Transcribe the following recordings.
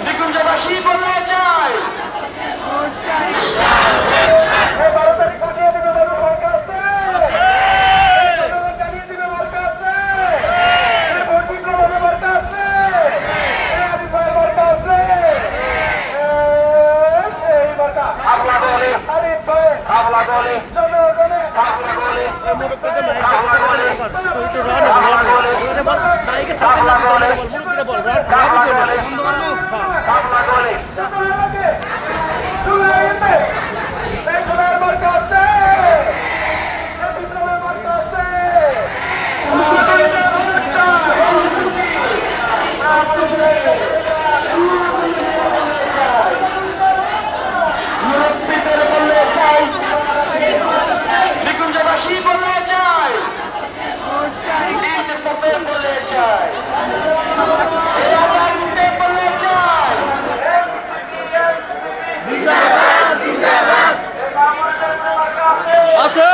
নিকুঞ্জবাসী বললে চাই নিকুঞ্জবাসী বললে চাই বললে চাই বললে চাই আছে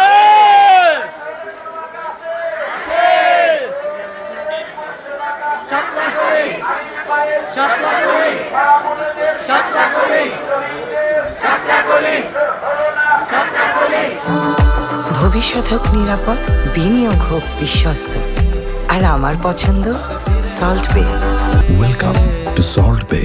ভবিষ্যৎ হোক নিরাপদ, বিনিয়োগ হোক বিশ্বস্ত, আর আমার পছন্দ সল্ট বে। ওয়েলকাম টু সল্ট বে।